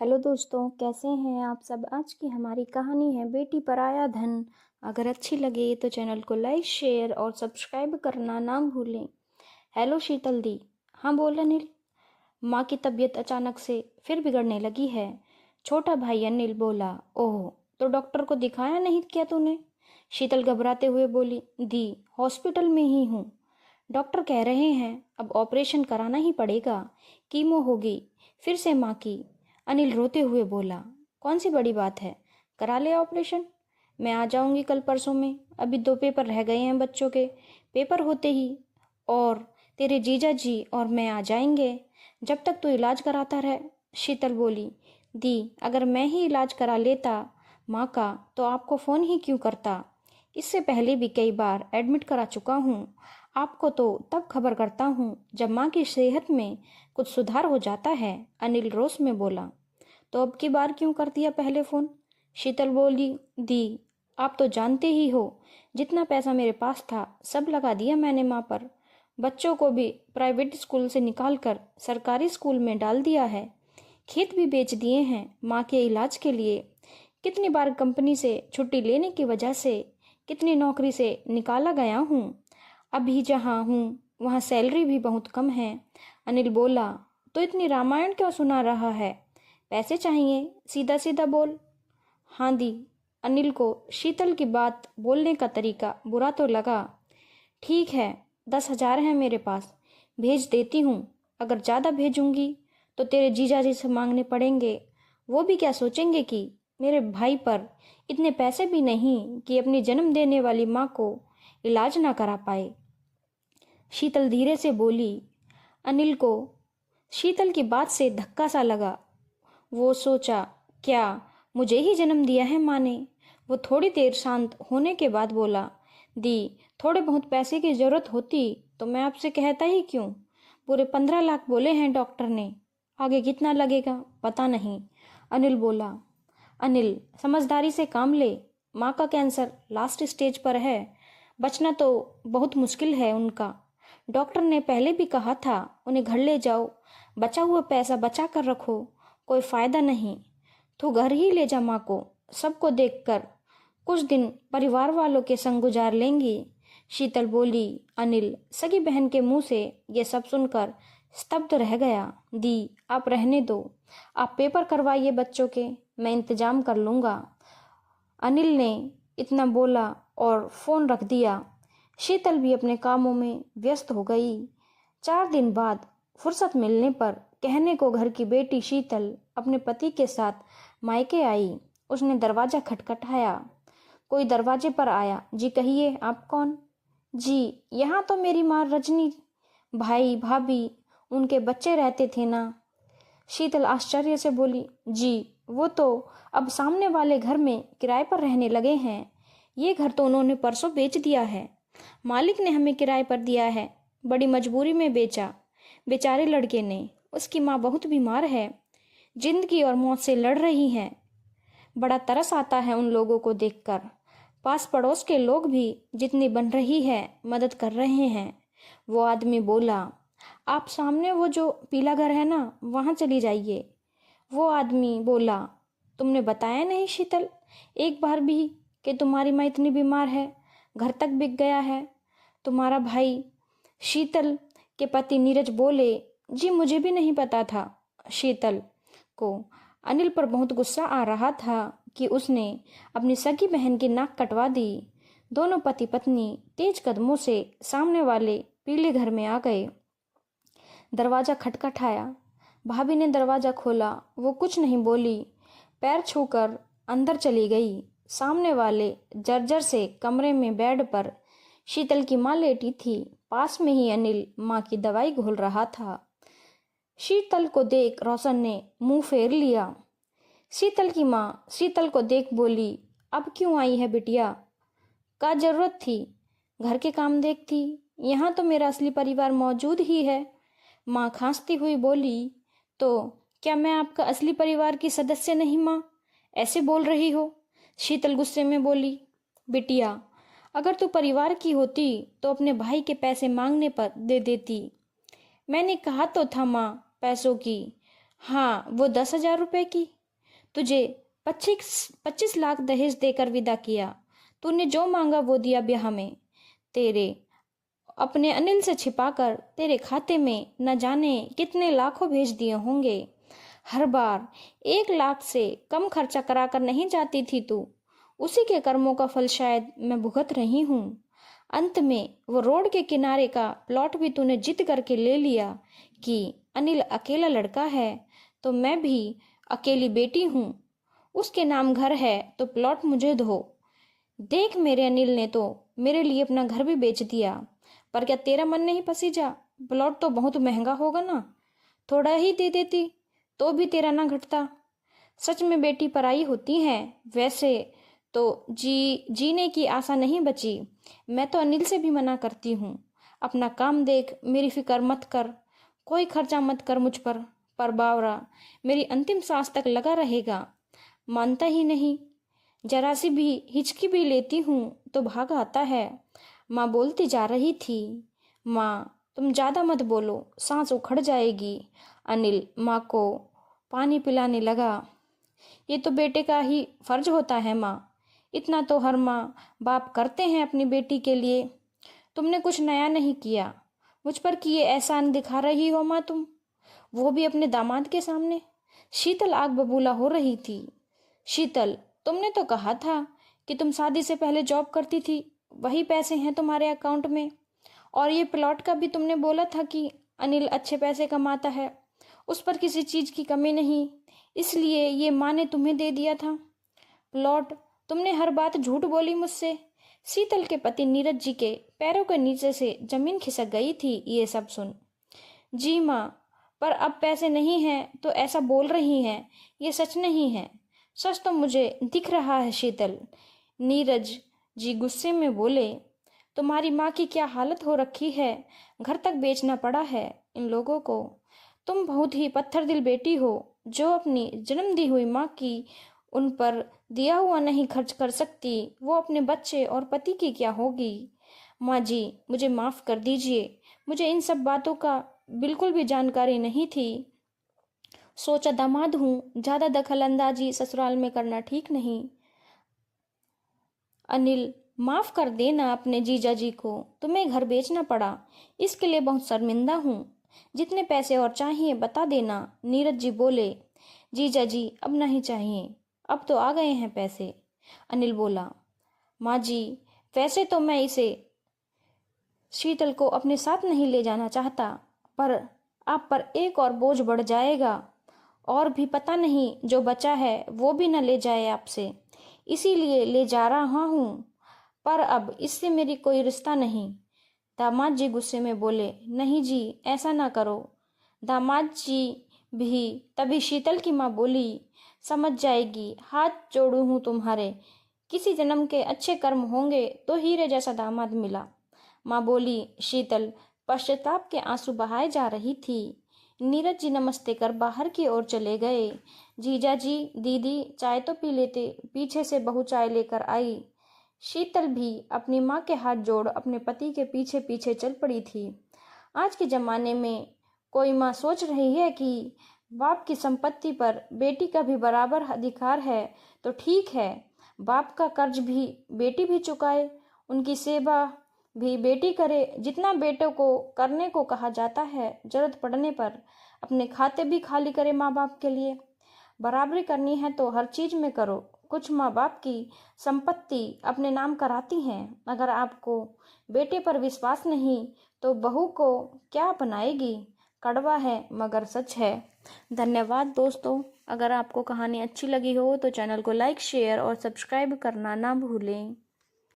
Hello दोस्तों, कैसे हैं आप सब। आज की हमारी कहानी है बेटी पर आया धन। अगर अच्छी लगे तो चैनल को लाइक शेयर और सब्सक्राइब करना ना भूलें। हेलो शीतल दी। हाँ बोल अनिल। माँ की तबीयत अचानक से फिर बिगड़ने लगी है। छोटा भाई अनिल बोला। ओह, तो डॉक्टर को दिखाया नहीं क्या तूने। शीतल घबराते हुए बोली, दी हॉस्पिटल में ही हूँ। डॉक्टर कह रहे हैं अब ऑपरेशन कराना ही पड़ेगा, कीमो होगी फिर से माँ की। अनिल रोते हुए बोला, कौन सी बड़ी बात है, करा ले ऑपरेशन। मैं आ जाऊंगी कल परसों में, अभी 2 पेपर रह गए हैं बच्चों के। पेपर होते ही और तेरे जीजा जी और मैं आ जाएंगे, जब तक तू इलाज कराता रहे। शीतल बोली, दी अगर मैं ही इलाज करा लेता माँ का तो आपको फ़ोन ही क्यों करता। इससे पहले भी कई बार एडमिट करा चुका हूँ। आपको तो तब खबर करता हूँ जब माँ की सेहत में कुछ सुधार हो जाता है। अनिल रोष में बोला, तो अब की बार क्यों कर दिया पहले फ़ोन। शीतल बोली, दी आप तो जानते ही हो जितना पैसा मेरे पास था सब लगा दिया मैंने माँ पर। बच्चों को भी प्राइवेट स्कूल से निकालकर सरकारी स्कूल में डाल दिया है। खेत भी बेच दिए हैं माँ के इलाज के लिए। कितनी बार कंपनी से छुट्टी लेने की वजह से कितनी नौकरी से निकाला गया हूँ। अभी जहाँ हूँ वहाँ सैलरी भी बहुत कम है। अनिल बोला, तो इतनी रामायण क्यों सुना रहा है, पैसे चाहिए सीधा सीधा बोल। हाँ दी। अनिल को शीतल की बात बोलने का तरीका बुरा तो लगा। ठीक है, 10,000 है मेरे पास, भेज देती हूँ। अगर ज़्यादा भेजूंगी तो तेरे जीजाजी से मांगने पड़ेंगे। वो भी क्या सोचेंगे कि मेरे भाई पर इतने पैसे भी नहीं कि अपनी जन्म देने वाली माँ को इलाज ना करा पाए। शीतल धीरे से बोली। अनिल को शीतल की बात से धक्का सा लगा। वो सोचा, क्या मुझे ही जन्म दिया है माँ ने। वो थोड़ी देर शांत होने के बाद बोला, दी थोड़े बहुत पैसे की जरूरत होती तो मैं आपसे कहता ही क्यों। पूरे 15 लाख बोले हैं डॉक्टर ने, आगे कितना लगेगा पता नहीं। अनिल बोला। अनिल समझदारी से काम ले, माँ का कैंसर लास्ट स्टेज पर है, बचना तो बहुत मुश्किल है उनका। डॉक्टर ने पहले भी कहा था उन्हें घर ले जाओ, बचा हुआ पैसा बचा कर रखो, कोई फायदा नहीं। तो घर ही ले जा माँ को, सबको देखकर कुछ दिन परिवार वालों के संग गुजार लेंगी। शीतल बोली। अनिल सगी बहन के मुंह से ये सब सुनकर स्तब्ध रह गया। दी आप रहने दो, आप पेपर करवाइए बच्चों के, मैं इंतजाम कर लूँगा। अनिल ने इतना बोला और फ़ोन रख दिया। शीतल भी अपने कामों में व्यस्त हो गई। 4 दिन बाद फुर्सत मिलने पर कहने को घर की बेटी शीतल अपने पति के साथ मायके आई। उसने दरवाज़ा खटखटाया। कोई दरवाजे पर आया। जी कहिए, आप कौन। जी यहाँ तो मेरी माँ रजनी, भाई भाभी उनके बच्चे रहते थे ना। शीतल आश्चर्य से बोली, जी वो तो अब सामने वाले घर में किराए पर रहने लगे हैं। ये घर तो उन्होंने परसों बेच दिया है, मालिक ने हमें किराए पर दिया है, बड़ी मजबूरी में बेचा बेचारे लड़के ने। उसकी माँ बहुत बीमार है, जिंदगी और मौत से लड़ रही है। बड़ा तरस आता है उन लोगों को देखकर। पास पड़ोस के लोग भी जितनी बन रही है मदद कर रहे हैं। वो आदमी बोला, आप सामने वो जो पीला घर है ना वहाँ चली जाइए। वो आदमी बोला, तुमने बताया नहीं शीतल एक बार भी कि तुम्हारी माँ इतनी बीमार है, घर तक बिक गया है तुम्हारा भाई। शीतल के पति नीरज बोले, जी मुझे भी नहीं पता था। शीतल को अनिल पर बहुत गुस्सा आ रहा था कि उसने अपनी सगी बहन की नाक कटवा दी। दोनों पति पत्नी तेज कदमों से सामने वाले पीले घर में आ गए। दरवाजा खटखटाया। भाभी ने दरवाजा खोला। वो कुछ नहीं बोली, पैर छूकर अंदर चली गई। सामने वाले जर्जर से कमरे में बेड पर शीतल की माँ लेटी थी। पास में ही अनिल माँ की दवाई घोल रहा था। शीतल को देख रोशन ने मुंह फेर लिया। शीतल की माँ शीतल को देख बोली, अब क्यों आई है बिटिया, का जरूरत थी, घर के काम देखती, यहाँ तो मेरा असली परिवार मौजूद ही है। माँ खांसती हुई बोली, तो क्या मैं आपका असली परिवार की सदस्य नहीं माँ, ऐसे बोल रही हो। शीतल गुस्से में बोली, बिटिया अगर तू परिवार की होती तो अपने भाई के पैसे मांगने पर दे देती। मैंने कहा तो था माँ पैसों की, हाँ, वो 10,000 रुपये की। तुझे 25 लाख दहेज देकर विदा किया। तूने जो मांगा वो दिया ब्याह में। तेरे अपने अनिल से छिपाकर तेरे खाते में न जाने कितने लाखों भेज दिए होंगे। हर बार 1 लाख से कम खर्चा कराकर नहीं जाती थी तू। उसी के कर्मों का फल शायद मैं भुगत रही हूँ। अंत में वो रोड के किनारे का प्लॉट भी तूने जिद करके ले लिया कि अनिल अकेला लड़का है तो मैं भी अकेली बेटी हूँ। उसके नाम घर है तो प्लॉट मुझे दो। देख, मेरे अनिल ने तो मेरे लिए अपना घर भी बेच दिया। पर क्या तेरा मन नहीं पसीजा? प्लॉट तो बहुत महंगा होगा ना। थोड़ा ही दे देती तो भी तेरा ना घटता। सच में बेटी पराई होती है। वैसे तो जीने की आशा नहीं बची। मैं तो अनिल से भी मना करती हूँ। अपना काम देख, मेरी फिक्र मत कर। कोई खर्चा मत कर मुझ पर बावरा मेरी अंतिम सांस तक लगा रहेगा। मानता ही नहीं। जरा सी भी हिचकी भी लेती हूँ तो भाग आता है। माँ बोलती जा रही थी। माँ, तुम ज़्यादा मत बोलो, सांस उखड़ जाएगी। अनिल माँ को पानी पिलाने लगा। ये तो बेटे का ही फर्ज होता है माँ। इतना तो हर माँ बाप करते हैं अपनी बेटी के लिए। तुमने कुछ नया नहीं किया। मुझ पर किए एहसान दिखा रही हो माँ तुम, वो भी अपने दामाद के सामने। शीतल आग बबूला हो रही थी। शीतल, तुमने तो कहा था कि तुम शादी से पहले जॉब करती थी, वही पैसे हैं तुम्हारे अकाउंट में। और ये प्लॉट का भी तुमने बोला था कि अनिल अच्छे पैसे कमाता है, उस पर किसी चीज़ की कमी नहीं, इसलिए ये माँ ने तुम्हें दे दिया था प्लॉट। तुमने हर बात झूठ बोली मुझसे। शीतल के पति नीरज जी के पैरों के नीचे से जमीन खिसक गई थी ये सब सुन। जी माँ, पर अब पैसे नहीं हैं तो ऐसा बोल रही हैं, ये सच नहीं है। सच तो मुझे दिख रहा है शीतल। नीरज जी गुस्से में बोले। तुम्हारी माँ की क्या हालत हो रखी है, घर तक बेचना पड़ा है इन लोगों को। तुम बहुत ही पत्थर दिल बेटी हो, जो अपनी जन्म दी हुई माँ की उन पर दिया हुआ नहीं खर्च कर सकती, वो अपने बच्चे और पति की क्या होगी। माँ जी, मुझे माफ़ कर दीजिए। मुझे इन सब बातों का बिल्कुल भी जानकारी नहीं थी। सोचा दामाद हूँ, ज़्यादा दखल अंदाजी ससुराल में करना ठीक नहीं। अनिल, माफ़ कर देना अपने जीजा जी को। तुम्हें घर बेचना पड़ा, इसके लिए बहुत शर्मिंदा हूँ। जितने पैसे और चाहिए बता देना। नीरज जी बोले। जीजा जी, अब नहीं चाहिए, अब तो आ गए हैं पैसे। अनिल बोला। माँ जी, वैसे तो मैं इसे शीतल को अपने साथ नहीं ले जाना चाहता, पर आप पर एक और बोझ बढ़ जाएगा। और भी पता नहीं जो बचा है वो भी न ले जाए आपसे, इसीलिए ले जा रहा हूँ। पर अब इससे मेरी कोई रिश्ता नहीं। दामाद जी गुस्से में बोले। नहीं जी, ऐसा ना करो। दामाद जी भी। तभी शीतल की माँ बोली। समझ जाएगी, हाथ जोड़ू हूँ तुम्हारे। किसी जन्म के अच्छे कर्म होंगे तो हीरे जैसा दामाद मिला। माँ बोली। शीतल पश्चाताप के आंसू बहाए जा रही थी। नीरज जी नमस्ते कर बाहर की ओर चले गए। जीजा जी, दीदी चाय तो पी लेते। पीछे से बहू चाय लेकर आई। शीतल भी अपनी माँ के हाथ जोड़ अपने पति के पीछे पीछे चल पड़ी थी। आज के ज़माने में कोई माँ सोच रही है कि बाप की संपत्ति पर बेटी का भी बराबर अधिकार है तो ठीक है, बाप का कर्ज भी बेटी भी चुकाए, उनकी सेवा भी बेटी करे। जितना बेटों को करने को कहा जाता है, जरूरत पड़ने पर अपने खाते भी खाली करे माँ बाप के लिए। बराबरी करनी है तो हर चीज में करो। कुछ माँ बाप की संपत्ति अपने नाम कराती हैं। अगर आपको बेटे पर विश्वास नहीं तो बहू को क्या अपनाएगी। कड़वा है मगर सच है। धन्यवाद दोस्तों। अगर आपको कहानी अच्छी लगी हो तो चैनल को लाइक, शेयर और सब्सक्राइब करना ना भूलें।